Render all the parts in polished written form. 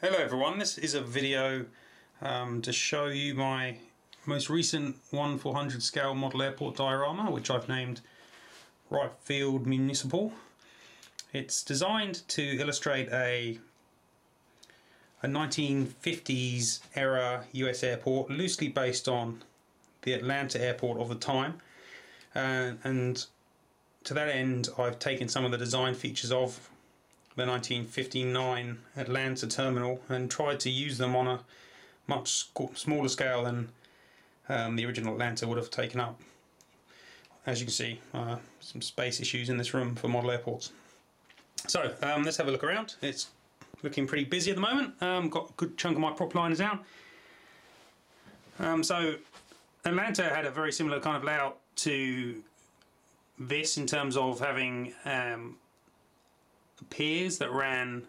Hello everyone, this is a video to show you my most recent 1/400 scale model airport diorama, which I've named Wright Municipal. It's designed to illustrate a 1950s era US airport, loosely based on the Atlanta airport of the time, and to that end I've taken some of the design features of the 1959 Atlanta terminal and tried to use them on a much smaller scale than the original Atlanta would have taken up. As you can see, some space issues in this room for model airports. So let's have a look around. It's looking pretty busy at the moment. Got a good chunk of my prop liners out. So Atlanta had a very similar kind of layout to this in terms of having piers that ran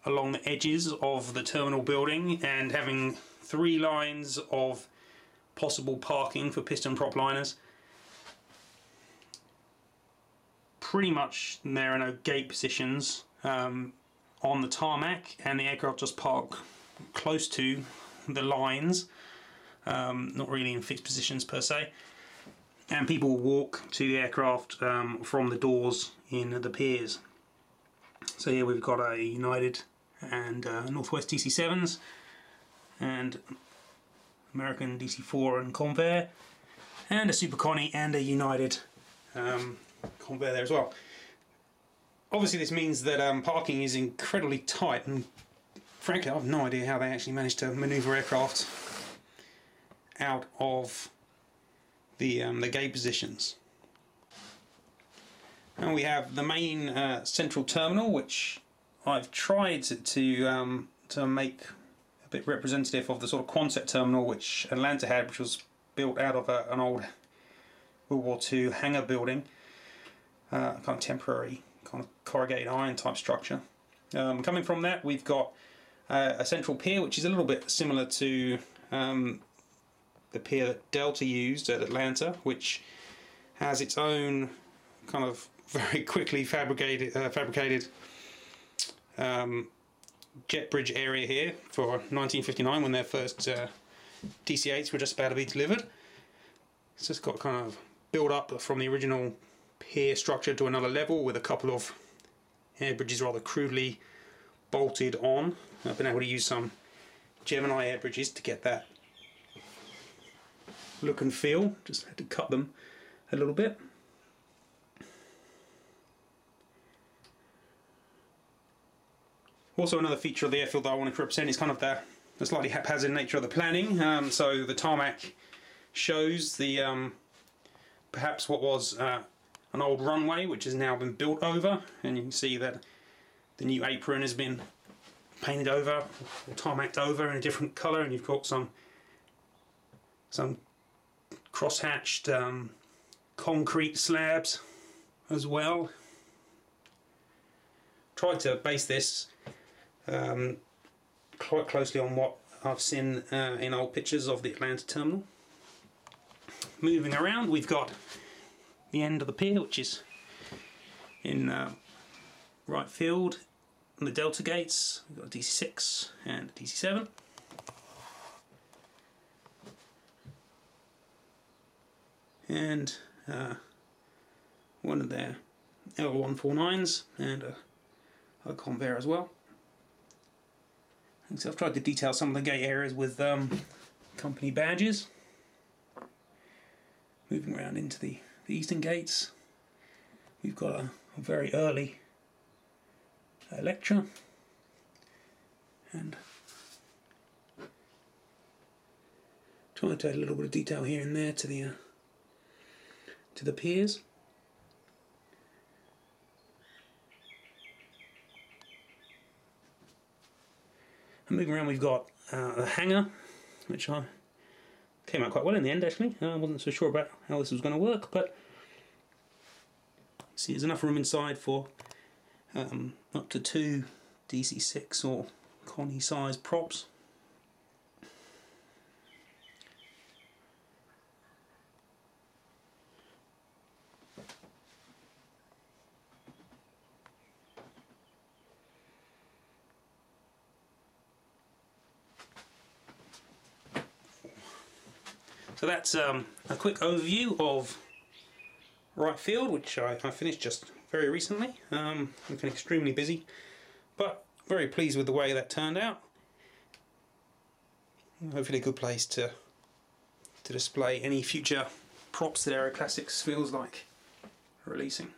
along the edges of the terminal building and having 3 lines of possible parking for piston prop liners. Pretty much there are no gate positions on the tarmac, and the aircraft just park close to the lines, not really in fixed positions per se. And people will walk to the aircraft from the doors in the piers. So here we've got a United and Northwest DC-7s and American DC-4 and Convair, and a Super Connie and a United Convair there as well. Obviously this means that parking is incredibly tight, and frankly I have no idea how they actually managed to manoeuvre aircraft out of the gate positions. And we have the main central terminal, which I've tried to make a bit representative of the sort of Quonset terminal which Atlanta had, which was built out of an old World War II hangar building, kind of temporary, kind of corrugated iron type structure. Coming from that, we've got a central pier, which is a little bit similar to the pier that Delta used at Atlanta, which has its own kind of very quickly fabricated jet bridge area here for 1959 when their first DC-8s were just about to be delivered. It's just got kind of built up from the original pier structure to another level with a couple of air bridges rather crudely bolted on. I've been able to use some Gemini air bridges to get that look and feel. Just had to cut them a little bit. Also, another feature of the airfield that I wanted to represent is kind of the slightly haphazard nature of the planning. So the tarmac shows the perhaps what was an old runway which has now been built over, and you can see that the new apron has been painted over or tarmacked over in a different colour, and you've got some cross-hatched concrete slabs as well. Tried to base this quite closely on what I've seen in old pictures of the Atlanta terminal. Moving around, we've got the end of the pier, which is in right field, and the Delta gates. We've got a DC-6 and a DC-7. And one of their L149s and a Convair as well. And so I've tried to detail some of the gate areas with company badges. Moving around into the eastern gates, we've got a very early Electra, and trying to add a little bit of detail here and there to the piers. And moving around, we've got a hangar, which came out quite well in the end actually. I wasn't so sure about how this was going to work, but see there's enough room inside for up to 2 DC-6 or Connie size props. So that's a quick overview of Wright Field, which I finished just very recently. I've been extremely busy, but very pleased with the way that turned out. Hopefully a good place to display any future props that Aero Classics feels like releasing.